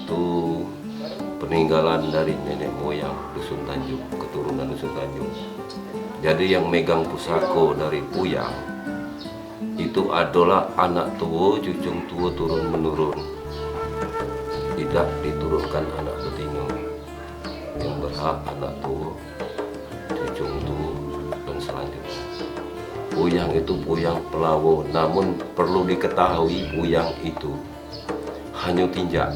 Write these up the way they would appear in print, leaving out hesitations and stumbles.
itu peninggalan dari nenek moyang Dusun Tanjung, keturunan Dusun Tanjung. Jadi yang megang pusako dari Puyang itu adalah anak tua, cucung tua turun menurun. Tidak diturunkan anak betingo. Yang berhak anak tua, cucung tua, dan selanjutnya. Puyang itu Puyang Pelawo, namun perlu diketahui Puyang itu hanya tinjak.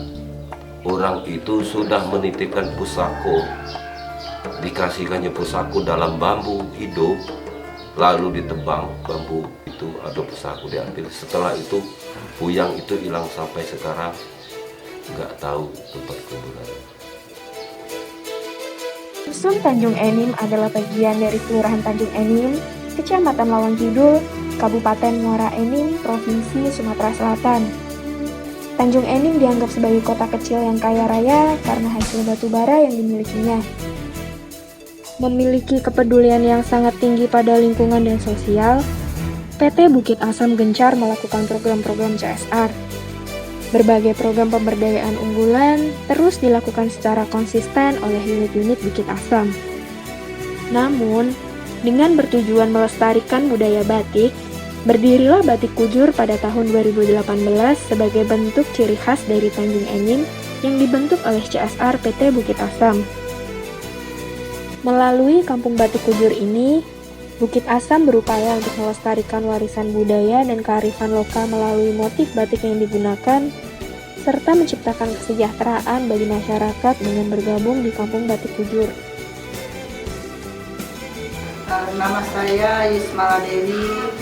Orang itu sudah menitipkan pusako, dikasihkannya pusako dalam bambu hidup, lalu ditebang bambu itu, ada pusako diambil. Setelah itu Puyang itu hilang sampai sekarang, nggak tahu tempat kuburannya. Dusun Tanjung Enim adalah bagian dari Kelurahan Tanjung Enim, Kecamatan Lawang Kidul, Kabupaten Muara Enim, Provinsi Sumatera Selatan. Tanjung Enim dianggap sebagai kota kecil yang kaya raya karena hasil batu bara yang dimilikinya. Memiliki kepedulian yang sangat tinggi pada lingkungan dan sosial, PT Bukit Asam gencar melakukan program-program CSR. Berbagai program pemberdayaan unggulan terus dilakukan secara konsisten oleh unit-unit Bukit Asam. Namun, dengan bertujuan melestarikan budaya batik, berdirilah Batik Kujur pada tahun 2018 sebagai bentuk ciri khas dari Tanjung Enim yang dibentuk oleh CSR PT Bukit Asam. Melalui Kampung Batik Kujur ini, Bukit Asam berupaya untuk melestarikan warisan budaya dan kearifan lokal melalui motif batik yang digunakan, serta menciptakan kesejahteraan bagi masyarakat dengan bergabung di Kampung Batik Kujur. Nama saya Yusmala Dewi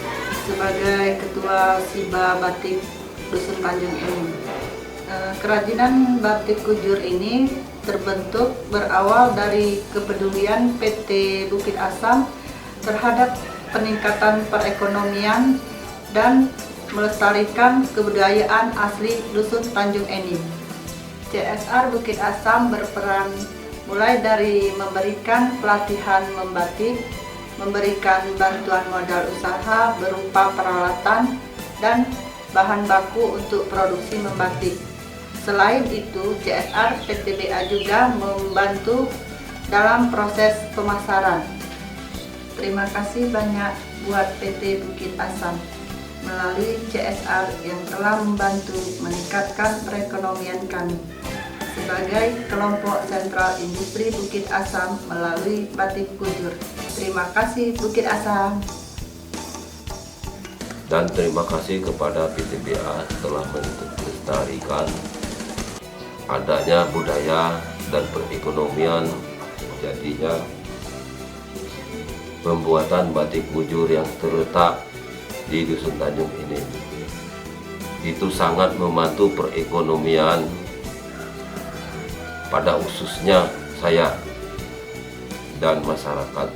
sebagai Ketua SIBA Batik Dusun Tanjung Enim. Kerajinan Batik Kujur ini terbentuk berawal dari kepedulian PT Bukit Asam terhadap peningkatan perekonomian dan melestarikan kebudayaan asli Dusun Tanjung Enim. CSR Bukit Asam berperan mulai dari memberikan pelatihan membatik, memberikan bantuan modal usaha berupa peralatan dan bahan baku untuk produksi membatik. Selain itu, CSR PTBA juga membantu dalam proses pemasaran. Terima kasih banyak buat PT Bukit Asam melalui CSR yang telah membantu meningkatkan perekonomian kami sebagai kelompok sentral industri Bukit Asam melalui Batik Kujur. Terima kasih Bukit Asam. Dan terima kasih kepada PTBA telah melestarikan adanya budaya dan perekonomian, jadinya pembuatan batik kujur yang terletak di Dusun Tanjung ini. Itu sangat membantu perekonomian, pada khususnya saya dan masyarakat